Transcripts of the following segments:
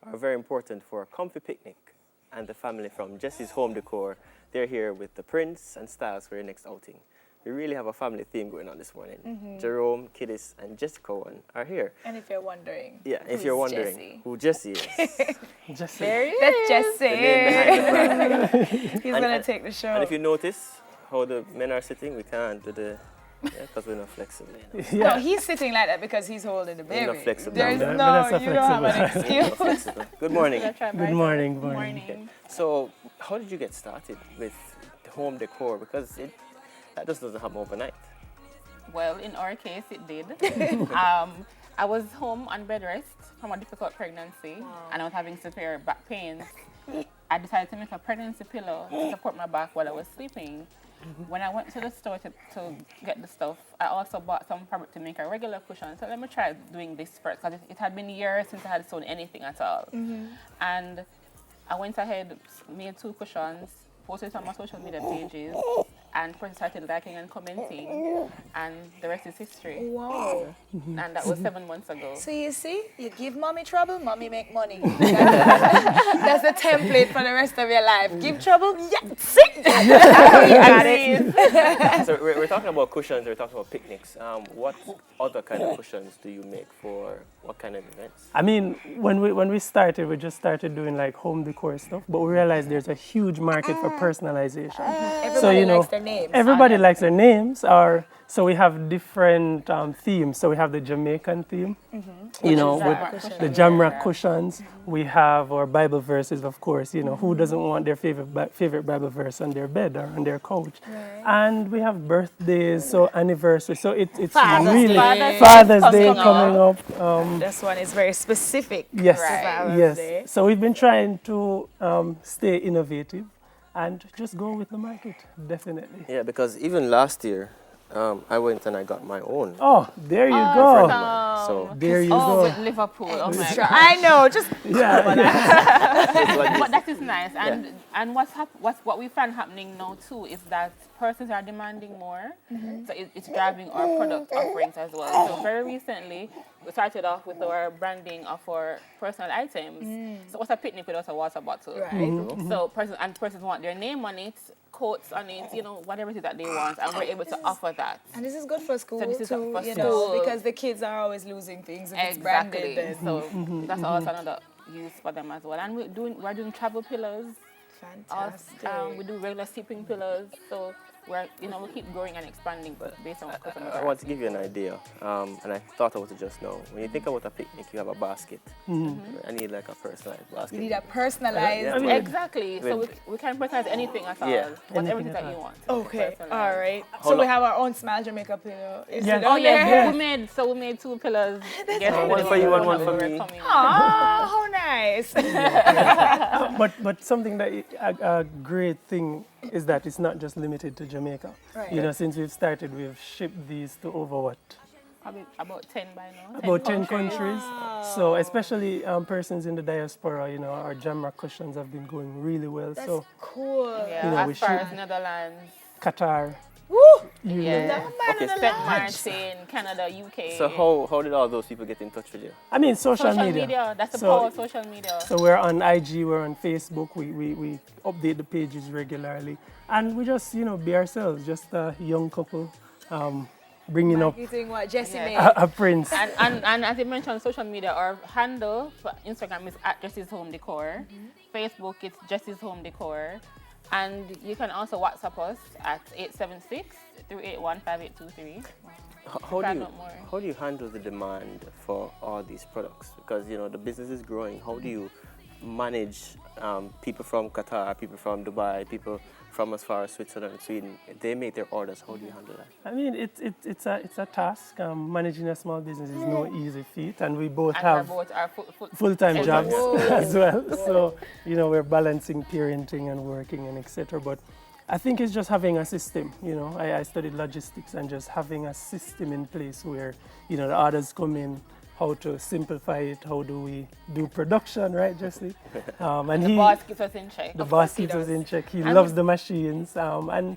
are very important for a comfy picnic. And the family from Jesse's Home Decor, they're here with the Prince and Styles for your next outing. We really have a family theme going on this morning. Jerome, Kiddis, and Jessica Owen are here. And if you're wondering, if you're wondering Jesse? who Jesse is, Jesse. There he is. That's Jesse. the name behind the brand. He's going to take the show. And if you notice how the men are sitting, we can't do the, because we're not flexible. No, he's sitting like that because he's holding the baby. We're not flexible. There's We're no, not you don't have an excuse. Flexible. Good morning. Good morning. Good morning. So, how did you get started with the home decor? Because that just doesn't happen overnight. Well, in our case, it did. I was home on bed rest from a difficult pregnancy, and I was having severe back pains. I decided to make a pregnancy pillow to support my back while I was sleeping. When I went to the store to get the stuff, I also bought some fabric to make a regular cushion. So let me try doing this first, because it had been years since I had sewn anything at all. And I went ahead, made 2 cushions, posted it on my social media pages, and person started liking and commenting, and the rest is history. Wow. And that was 7 months ago. So you see, you give mommy trouble, mommy make money. That's the template for the rest of your life. Give trouble, see? Got it. So we're talking about cushions, we're talking about picnics. What other kind of cushions do you make for what kind of events? I mean, when we started, we just started doing like home decor stuff, but we realized there's a huge market for personalization. Everybody likes their names. Everybody likes their names. So we have different themes. So we have the Jamaican theme, with the Jamrock cushions. We have our Bible verses, of course. Who doesn't want their favorite Bible verse on their bed or on their couch? Right. And we have birthdays, so anniversaries. So it's really Father's Day coming up. This one is very specific. Yes, Right. yes. So we've been trying to stay innovative and just go with the market, definitely. Yeah, because even last year, I went and I got my own. Oh, there you go. So There you go. With Liverpool. Oh my God. I know, just Yeah. But that is nice. And what we find happening now too is that persons are demanding more. So it's driving our product offerings as well. So very recently, we started off with our branding of our personal items. So what's a picnic without a water bottle? right. So persons want their name on it, quotes on it, whatever it is that they want, and we're able to offer that. And this is good for school So this is too, for you school. know, because the kids are always losing things if it's branded. Exactly. So that's also another use for them as well. And we're doing travel pillows. Fantastic. We do regular sleeping pillows. So we keep growing and expanding based on what customers I are want to give you an idea, and I thought about it just now. When you think about a picnic, you have a basket. I need like a personalized basket. You need a personalized. Yeah. Exactly. So we can personalize anything at all. Yeah. Whatever it is that you want. Okay, Personalize. all right. How So we long- have our own Smile Jamaica pillow. Is Yeah. it Oh on yeah, there? we made 2 pillows. One for you and one for me. Oh, how nice. But something that a great thing is that it's not just limited to Jamaica. Right. Since we've started, we've shipped these to over what? Probably about 10 by now. About 10 countries. So especially persons in the diaspora, our Jamrock cushions have been going really well. That's So cool. Yeah, we as far should- as Netherlands. Qatar, Woo! Yeah. Okay, St. Martin, Canada, UK. So how did all those people get in touch with you? I mean social social media. media. That's the So- power of social media. So we're on IG, we're on Facebook, we update the pages regularly. And we just, be ourselves, just a young couple bringing up You think what Jesse Yeah. made? a prince. And as you mentioned, social media, our handle for Instagram is at Jesse's Home Decor. Facebook, it's Jesse's Home Decor. And you can also WhatsApp us at 876-381-5823. How do you handle the demand for all these products? Because the business is growing. How do you manage people from Qatar, people from Dubai, people from as far as Switzerland, Sweden? They make their orders. How do you handle that? I mean, it's a task. Managing a small business is no easy feat, and we both And have our both are full-time jobs Whoa. as well. So, we're balancing parenting and working and etc. But I think it's just having a system. I studied logistics, and just having a system in place where, the orders come in, how to simplify it, how do we do production, right, Jesse? And the boss keeps us in check. the boss keeps us in check. He loves the machines, and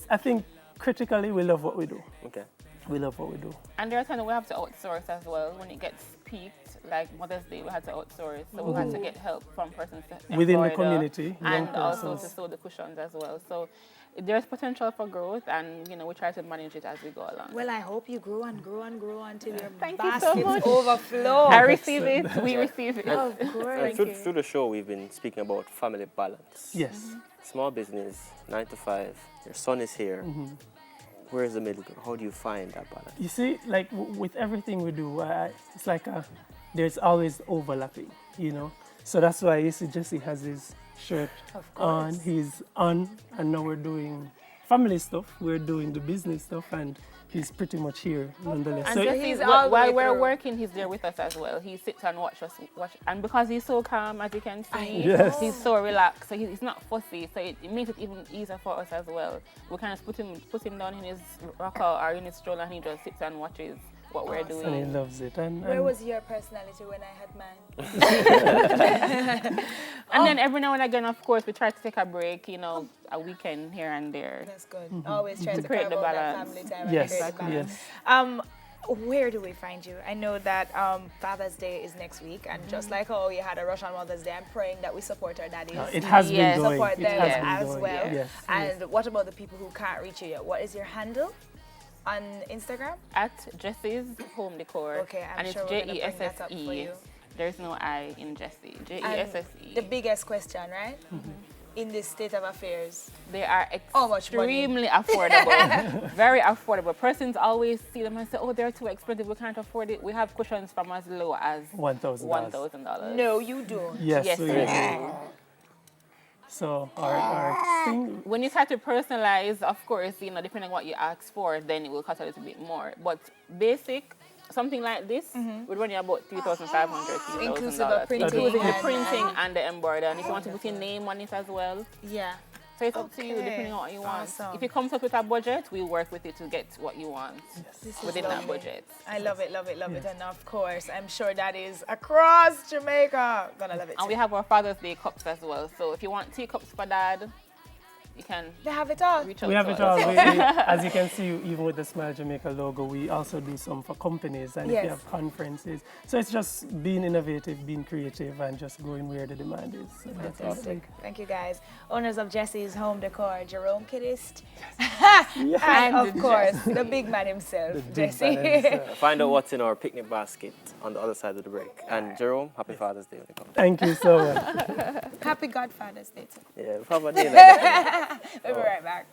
I think critically, we love what we do. Okay. We love what we do. And there are times we have to outsource as well. When it gets peaked, like Mother's Day, we had to outsource. So we had to get help from persons to Within the embroider community, young and also persons. to sew the cushions as well. So there's potential for growth, and we try to manage it as we go along. Well, I hope you grow and grow and grow until your Thank you so baskets much. overflow. I receive it. We receive it. Of course. And through the show, we've been speaking about family balance. Yes. Small business, 9 to 5. Your son is here. Where is the middle ground? How do you find that balance? You see, like with everything we do, it's like there's always overlapping, So that's why you see Jesse has his shirt on, he's on, and now we're doing family stuff, we're doing the business stuff, and he's pretty much here nonetheless. And So Jesse's, all the while way we're through. working, he's there with us as well. He sits and watch, and because he's so calm, as you can see, Yes. he's so relaxed. So he's not fussy. So it makes it even easier for us as well. We kind of put him down in his rocker or in his stroller, and he just sits and watches what we're doing. and he loves it. Where was your personality when I had mine? And then every now and again, of course, we try to take a break, a weekend here and there. That's good. Always trying to create carve the out that balance. family time. Yes, and create the balance. yes. Where do we find you? I know that Father's Day is next week, and just like how you had a rush on Mother's Day, I'm praying that we support our daddies. It has Yes. been going. Support It them has been as going. well. Yes. And what about the people who can't reach you yet? What is your handle on Instagram? At Jesse's Home Decor. Okay, I'm and sure it's we're gonna bring that up for Jesse. you. There's no I in Jesse. And Jesse. the biggest question, right? In this state of affairs, They are How much money? extremely affordable. Very affordable. Persons always see them and say, oh, they're too expensive, we can't afford it. We have cushions from as low as $1,000. $1,000. no, you don't. Yes, Yes, we we do. do. So our thing, When you start to personalize, of course, depending on what you ask for, then it will cost a little bit more. But basic, something like this would run you about $3,500, $3,000. Inclusive of printing Including the and- printing and the embroidery. And if you want to put your name on it as well. Yeah. So it's up to you, Okay. depending on what you want. Awesome. If it comes up with a budget, we'll work with it to get what you want This is within that lovely. budget. I love it, love it, love it. And of course, I'm sure that is across Jamaica. Gonna love it. And too. we have our Father's Day cups as well. So if you want teacups for Dad, you can They have it all. reach out we have to it us. all. As you can see, even with the Smile Jamaica logo, we also do some for companies and if Yes. you have conferences. So it's just being innovative, being creative, and just going where the demand is. So that's all. Fantastic. Thank you, guys. Owners of Jesse's Home Decor, Jerome Kiddist. Yes. And of course, the big man himself, big Jesse. man himself. Find out what's in our picnic basket on the other side of the break. And Jerome, happy Father's Day when it comes. Thank you so much. Happy Godfather's Day too. Yeah, Papa Day like that. We'll be right back.